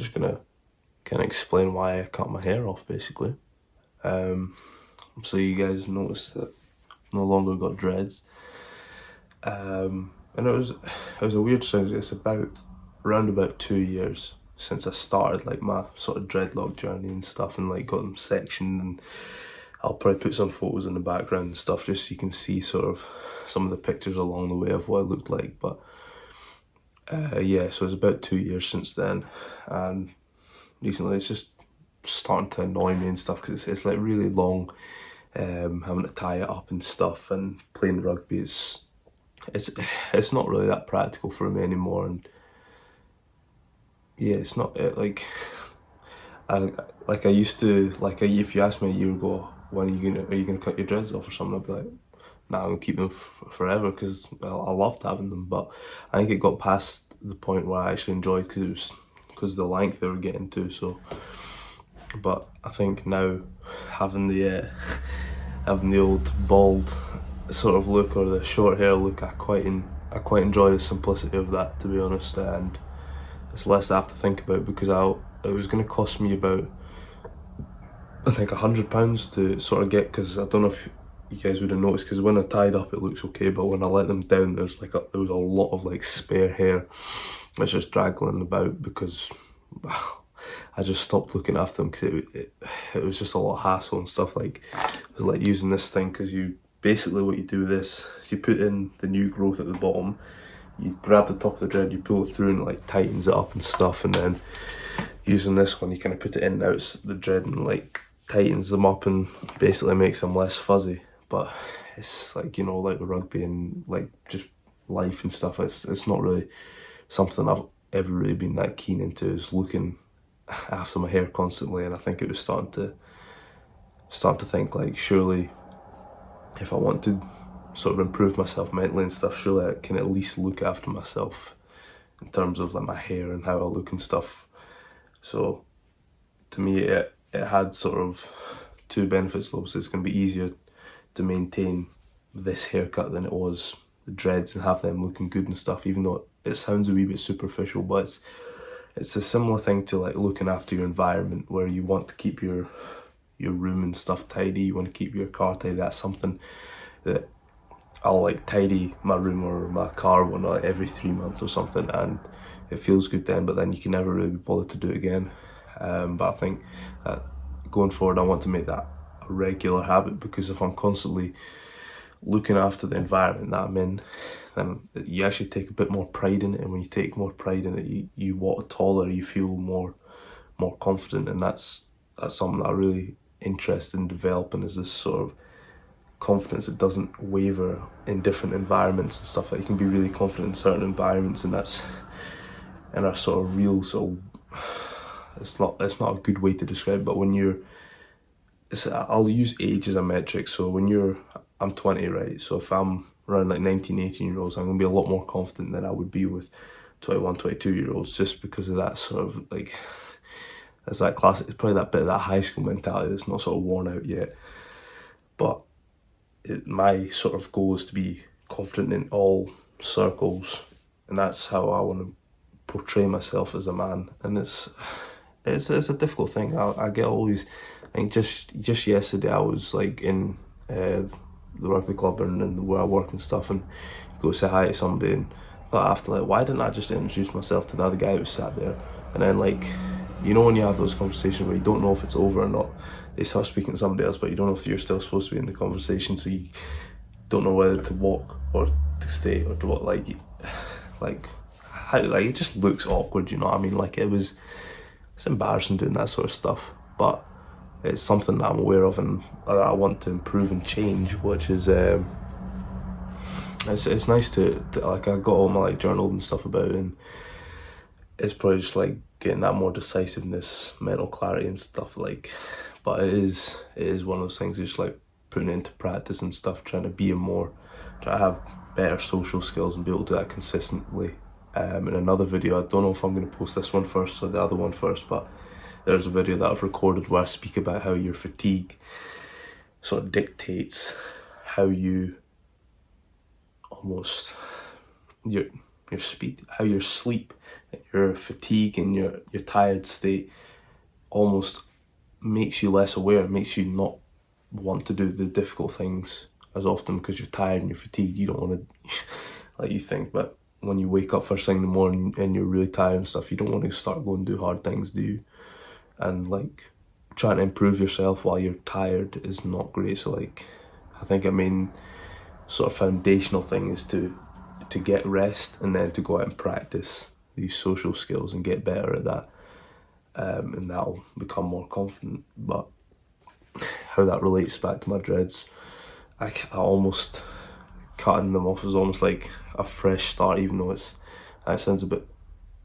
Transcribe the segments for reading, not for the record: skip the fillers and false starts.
just gonna kind of explain why I cut my hair off, basically. So you guys noticed that I no longer got dreads. And it was a weird thing. It's around about 2 years since I started like my sort of dreadlock journey and stuff, and like got them sectioned, and I'll probably put some photos in the background and stuff just so you can see sort of some of the pictures along the way of what it looked like. But yeah, so it's about 2 years since then, and recently it's just starting to annoy me and stuff because it's like really long, having to tie it up and stuff, and playing rugby it's not really that practical for me anymore. And yeah, it's not like I used to if you asked me a year ago, when are you gonna cut your dreads off or something, I'd be like, nah, I'm gonna keep them forever because I loved having them. But I think it got past the point where I actually enjoyed because of the length they were getting to. So, but I think now having the old bald sort of look, or the short hair look, I quite enjoy the simplicity of that, to be honest. And it's less I have to think about, because it was going to cost me about, I think, £100 to sort of get, because I don't know if you guys would have noticed, because when I tied up it looks okay, but when I let them down there was a lot of like spare hair that's just dragging about, because I just stopped looking after them because it was just a lot of hassle and stuff, like using this thing, because basically what you do with this is you put in the new growth at the bottom, you grab the top of the dread, you pull it through, and it like tightens it up and stuff, and then using this one you kind of put it in and out the dread and like tightens them up and basically makes them less fuzzy. But it's like, you know, like the rugby and like just life and stuff, it's not really something I've ever really been that keen into, is looking after my hair constantly. And I think it was starting to think, like, surely if I want to sort of improve myself mentally and stuff, surely I can at least look after myself in terms of like my hair and how I look and stuff. So to me it had sort of two benefits. Obviously it's going to be easier to maintain this haircut than it was the dreads and have them looking good and stuff, even though it sounds a wee bit superficial. But it's a similar thing to like looking after your environment, where you want to keep your room and stuff tidy, you want to keep your car tidy. That's something that I'll like tidy my room or my car one like every 3 months or something, and it feels good then, but then you can never really be bothered to do it again. But I think that going forward I want to make that a regular habit, because if I'm constantly looking after the environment that I'm in, then you actually take a bit more pride in it, and when you take more pride in it, you walk taller, you feel more confident, and that's something that I'm really interested in developing, is this sort of confidence that doesn't waver in different environments and stuff. Like, you can be really confident in certain environments, and that's in a sort of real sort of, it's not a good way to describe it, but when I'll use age as a metric. So I'm 20, right? So if I'm around like 19, 18-year-olds, I'm going to be a lot more confident than I would be with 21, 22-year-olds, just because of that sort of like, it's that classic, it's probably that bit of that high school mentality that's not sort of worn out yet. But my sort of goal is to be confident in all circles, and that's how I want to portray myself as a man. And it's a difficult thing. I get always, I think just yesterday I was like in the rugby club and where I work and stuff, and you go say hi to somebody, and I thought after, like, why didn't I just introduce myself to the other guy who was sat there? And then, like, you know, when you have those conversations where you don't know if it's over or not, they start speaking to somebody else, but you don't know if you're still supposed to be in the conversation, so you don't know whether to walk or to stay or to what, how, like, it just looks awkward, you know what I mean? Like, it's embarrassing doing that sort of stuff, but it's something that I'm aware of and that I want to improve and change, which is it's nice to like, I got all my like journal and stuff about it, and it's probably just like getting that more decisiveness, mental clarity and stuff, like. But it is one of those things, just like putting it into practice and stuff, trying to have better social skills and be able to do that consistently. In another video, I don't know if I'm going to post this one first or the other one first, but there's a video that I've recorded where I speak about how your fatigue sort of dictates how you almost your speed, how your sleep your fatigue and your tired state almost makes you less aware, makes you not want to do the difficult things as often because you're tired and you're fatigued. You don't want to, like you think, but when you wake up first thing in the morning and you're really tired and stuff, you don't want to start going do hard things, do you? And like trying to improve yourself while you're tired is not great. So like, I think a main sort of foundational thing is to get rest and then to go out and practice these social skills and get better at that, and that'll become more confident. But how that relates back to my dreads, I almost cutting them off is almost like a fresh start, even though it sounds a bit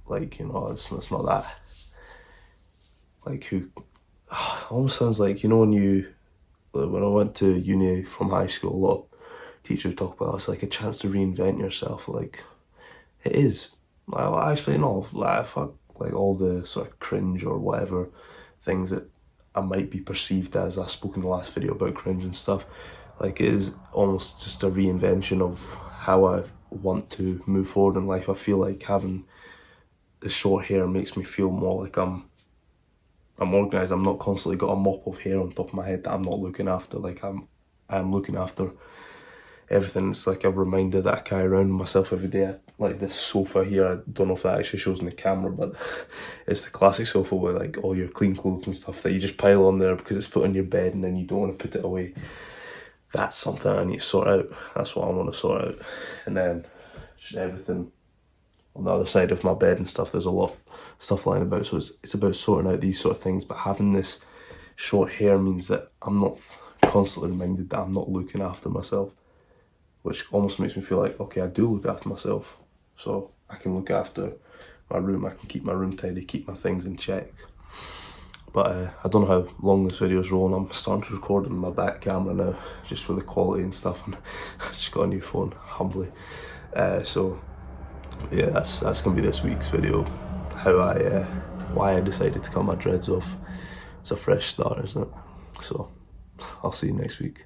like, you know, it's not that, like, who almost sounds like, you know, when I went to uni from high school, a lot of teachers talk about it's like a chance to reinvent yourself. Like, it is. Well, actually, no, like, fuck, like all the sort of cringe or whatever things that I might be perceived as. I spoke in the last video about cringe and stuff. Like, it is almost just a reinvention of how I want to move forward in life. I feel like having the short hair makes me feel more like I'm organised. I'm not constantly got a mop of hair on top of my head that I'm not looking after. Like, I'm looking after everything. It's like a reminder that I carry around myself every day. Like this sofa here, I don't know if that actually shows in the camera, but it's the classic sofa with like all your clean clothes and stuff that you just pile on there because it's put on your bed and then you don't want to put it away. That's something I need to sort out. That's what I want to sort out. And then just everything on the other side of my bed and stuff, there's a lot of stuff lying about. So it's about sorting out these sort of things. But having this short hair means that I'm not constantly reminded that I'm not looking after myself, which almost makes me feel like, okay, I do look after myself. So I can look after my room, I can keep my room tidy, keep my things in check. But I don't know how long this video is rolling. I'm starting to record on my back camera now, just for the quality and stuff. And I just got a new phone, humbly. So yeah, that's gonna be this week's video. Why I decided to cut my dreads off. It's a fresh start, isn't it? So I'll see you next week.